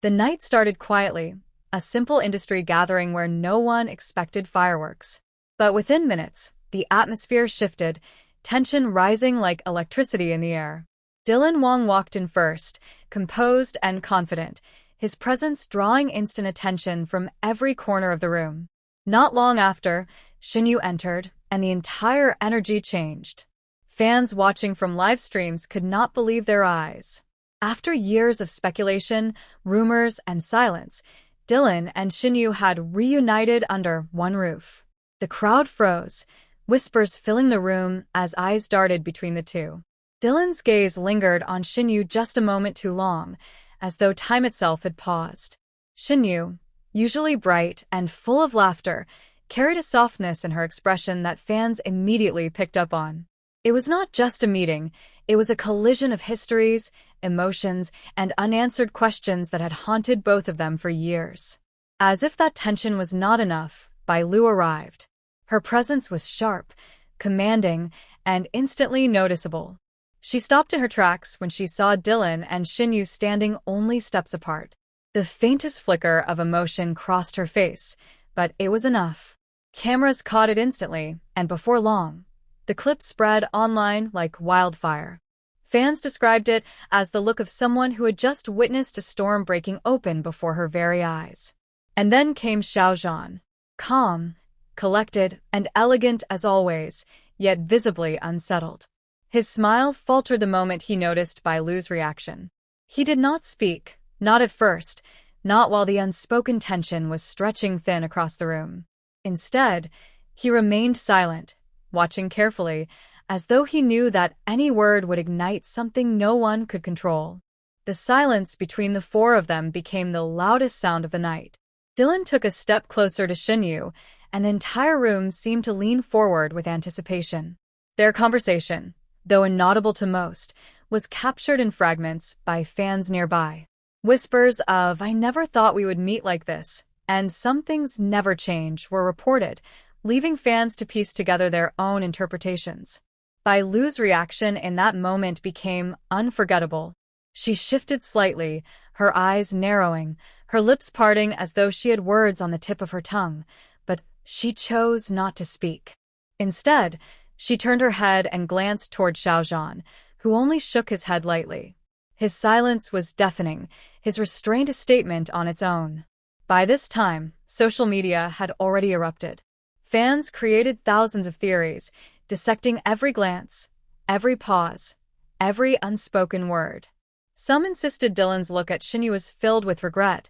The night started quietly, a simple industry gathering where no one expected fireworks. But within minutes, the atmosphere shifted, tension rising like electricity in the air. Dylan Wang walked in first, composed and confident, his presence drawing instant attention from every corner of the room. Not long after, Shen Yue entered, and the entire energy changed. Fans watching from live streams could not believe their eyes. After years of speculation, rumors, and silence, Dylan and Shen Yue had reunited under one roof. The crowd froze, whispers filling the room as eyes darted between the two. Dylan's gaze lingered on Shen Yue just a moment too long, as though time itself had paused. Shen Yue, usually bright and full of laughter, carried a softness in her expression that fans immediately picked up on. It was not just a meeting, it was a collision of histories, emotions, and unanswered questions that had haunted both of them for years. As if that tension was not enough, Bai Lu arrived. Her presence was sharp, commanding, and instantly noticeable. She stopped in her tracks when she saw Dylan and Shen Yue standing only steps apart. The faintest flicker of emotion crossed her face, but it was enough. Cameras caught it instantly, and before long, the clip spread online like wildfire. Fans described it as the look of someone who had just witnessed a storm breaking open before her very eyes. And then came Xiao Zhan. Calm, collected, and elegant as always, yet visibly unsettled. His smile faltered the moment he noticed Bai Lu's reaction. He did not speak, not at first, not while the unspoken tension was stretching thin across the room. Instead, he remained silent, watching carefully, as though he knew that any word would ignite something no one could control. The silence between the four of them became the loudest sound of the night. Dylan took a step closer to Shen Yue, and the entire room seemed to lean forward with anticipation. Their conversation, though inaudible to most, was captured in fragments by fans nearby. Whispers of, "I never thought we would meet like this," and "some things never change," were reported, leaving fans to piece together their own interpretations. Bai Lu's reaction in that moment became unforgettable. She shifted slightly, her eyes narrowing, her lips parting as though she had words on the tip of her tongue, but she chose not to speak. Instead, she turned her head and glanced toward Xiao Zhan, who only shook his head lightly. His silence was deafening, his restraint a statement on its own. By this time, social media had already erupted. Fans created thousands of theories, dissecting every glance, every pause, every unspoken word. Some insisted Dylan's look at Shen Yue was filled with regret,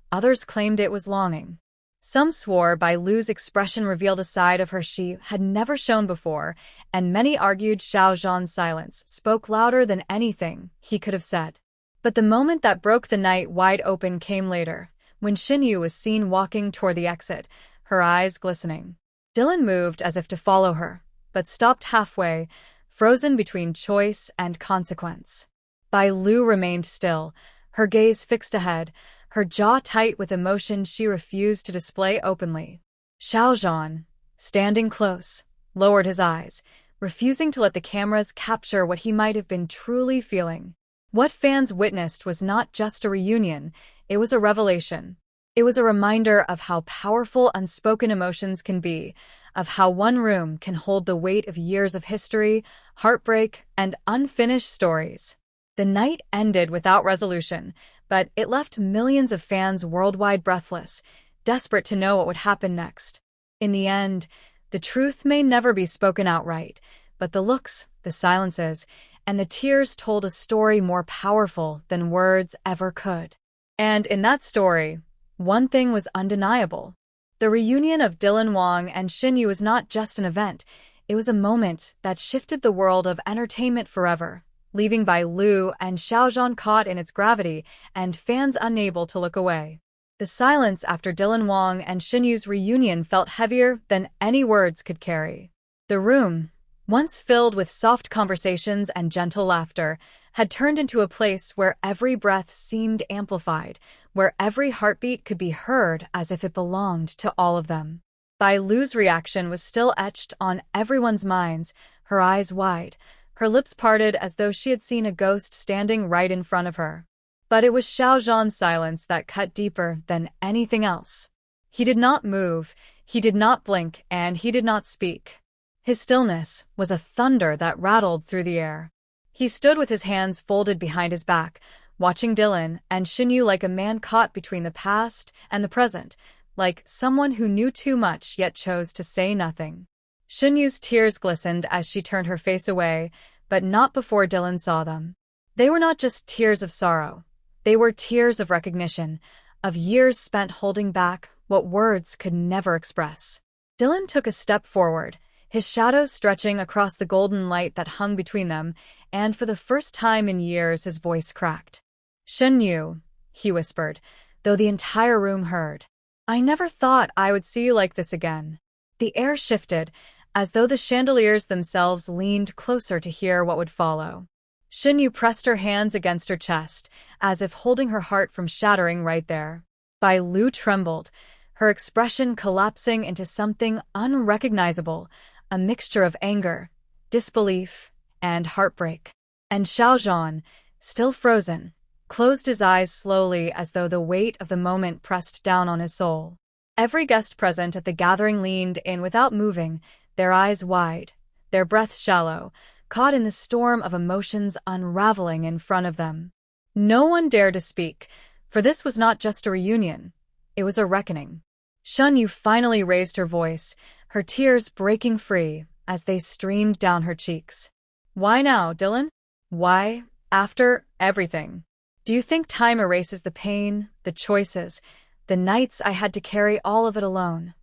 others claimed it was longing. Some swore Bai Lu's expression revealed a side of her she had never shown before, and many argued Xiao Zhan's silence spoke louder than anything he could have said. But the moment that broke the night wide open came later, when Shen Yue was seen walking toward the exit, her eyes glistening. Dylan moved as if to follow her, but stopped halfway, frozen between choice and consequence. Bai Lu remained still, her gaze fixed ahead, her jaw tight with emotion she refused to display openly. Xiao Zhan, standing close, lowered his eyes, refusing to let the cameras capture what he might have been truly feeling. What fans witnessed was not just a reunion, it was a revelation. It was a reminder of how powerful unspoken emotions can be, of how one room can hold the weight of years of history, heartbreak, and unfinished stories. The night ended without resolution, but it left millions of fans worldwide breathless, desperate to know what would happen next. In the end, the truth may never be spoken outright, but the looks, the silences, and the tears told a story more powerful than words ever could. And in that story, one thing was undeniable. The reunion of Dylan Wang and Shen Yue was not just an event, it was a moment that shifted the world of entertainment forever, leaving Bai Lu and Xiao Zhan caught in its gravity and fans unable to look away. The silence after Dylan Wang and Shen Yue's reunion felt heavier than any words could carry. The room, once filled with soft conversations and gentle laughter, had turned into a place where every breath seemed amplified, where every heartbeat could be heard as if it belonged to all of them. Bai Lu's reaction was still etched on everyone's minds, her eyes wide, her lips parted as though she had seen a ghost standing right in front of her. But it was Xiao Zhan's silence that cut deeper than anything else. He did not move, he did not blink, and he did not speak. His stillness was a thunder that rattled through the air. He stood with his hands folded behind his back, watching Dylan and Shen Yue like a man caught between the past and the present, like someone who knew too much yet chose to say nothing. Shen Yue's tears glistened as she turned her face away, but not before Dylan saw them. They were not just tears of sorrow. They were tears of recognition, of years spent holding back what words could never express. Dylan took a step forward, his shadows stretching across the golden light that hung between them, and for the first time in years his voice cracked. "Shen Yue," he whispered, though the entire room heard. "I never thought I would see you like this again." The air shifted, as though the chandeliers themselves leaned closer to hear what would follow. Shen Yue pressed her hands against her chest, as if holding her heart from shattering right there. Bai Lu trembled, her expression collapsing into something unrecognizable, a mixture of anger, disbelief, and heartbreak. And Xiao Zhan, still frozen, closed his eyes slowly as though the weight of the moment pressed down on his soul. Every guest present at the gathering leaned in without moving, their eyes wide, their breaths shallow, caught in the storm of emotions unraveling in front of them. No one dared to speak, for this was not just a reunion, it was a reckoning. Shen Yue finally raised her voice, her tears breaking free as they streamed down her cheeks. "Why now, Dylan? Why, after everything? Do you think time erases the pain, the choices, the nights I had to carry all of it alone?"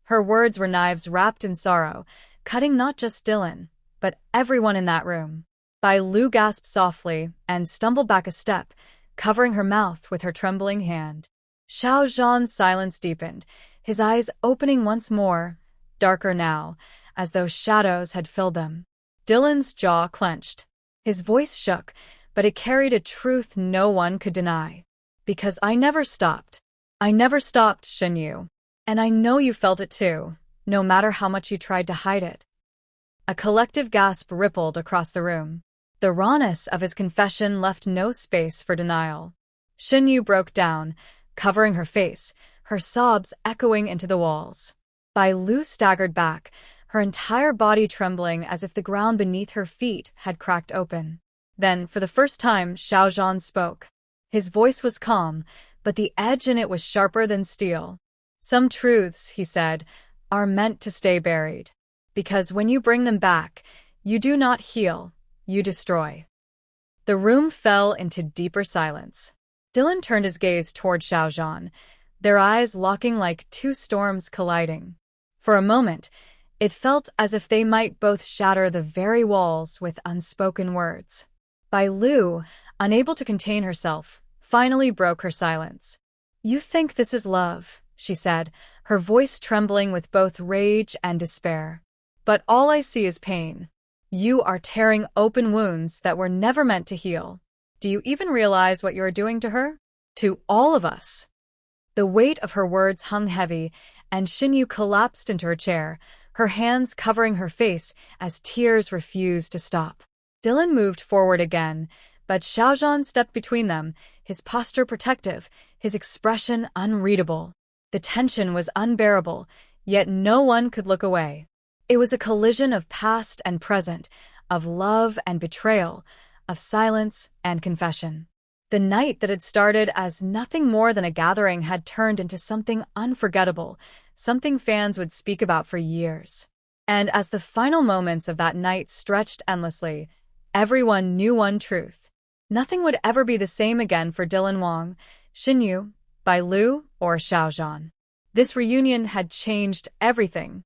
Her words were knives wrapped in sorrow, cutting not just Dylan, but everyone in that room. Bai Lu gasped softly and stumbled back a step, covering her mouth with her trembling hand. Xiao Zhan's silence deepened, his eyes opening once more, darker now, as though shadows had filled them. Dylan's jaw clenched. His voice shook, but it carried a truth no one could deny. "Because I never stopped. I never stopped, Shen Yue. And I know you felt it too, no matter how much you tried to hide it." A collective gasp rippled across the room. The rawness of his confession left no space for denial. Shen Yue broke down, covering her face, her sobs echoing into the walls. Bai Lu staggered back, her entire body trembling as if the ground beneath her feet had cracked open. Then, for the first time, Xiao Zhan spoke. His voice was calm, but the edge in it was sharper than steel. "Some truths," he said, "are meant to stay buried. Because when you bring them back, you do not heal, you destroy." The room fell into deeper silence. Dylan turned his gaze toward Xiao Zhan, their eyes locking like two storms colliding. For a moment, it felt as if they might both shatter the very walls with unspoken words. Bai Lu, unable to contain herself, finally broke her silence. "You think this is love," she said, her voice trembling with both rage and despair. "But all I see is pain. You are tearing open wounds that were never meant to heal. Do you even realize what you are doing to her? To all of us?" The weight of her words hung heavy, and Shen Yue collapsed into her chair, her hands covering her face as tears refused to stop. Dylan moved forward again, but Xiao Zhan stepped between them, his posture protective, his expression unreadable. The tension was unbearable, yet no one could look away. It was a collision of past and present, of love and betrayal, of silence and confession. The night that had started as nothing more than a gathering had turned into something unforgettable, something fans would speak about for years. And as the final moments of that night stretched endlessly, everyone knew one truth. Nothing would ever be the same again for Dylan Wang, Shen Yue, Bai Lu, or Xiao Zhan. This reunion had changed everything.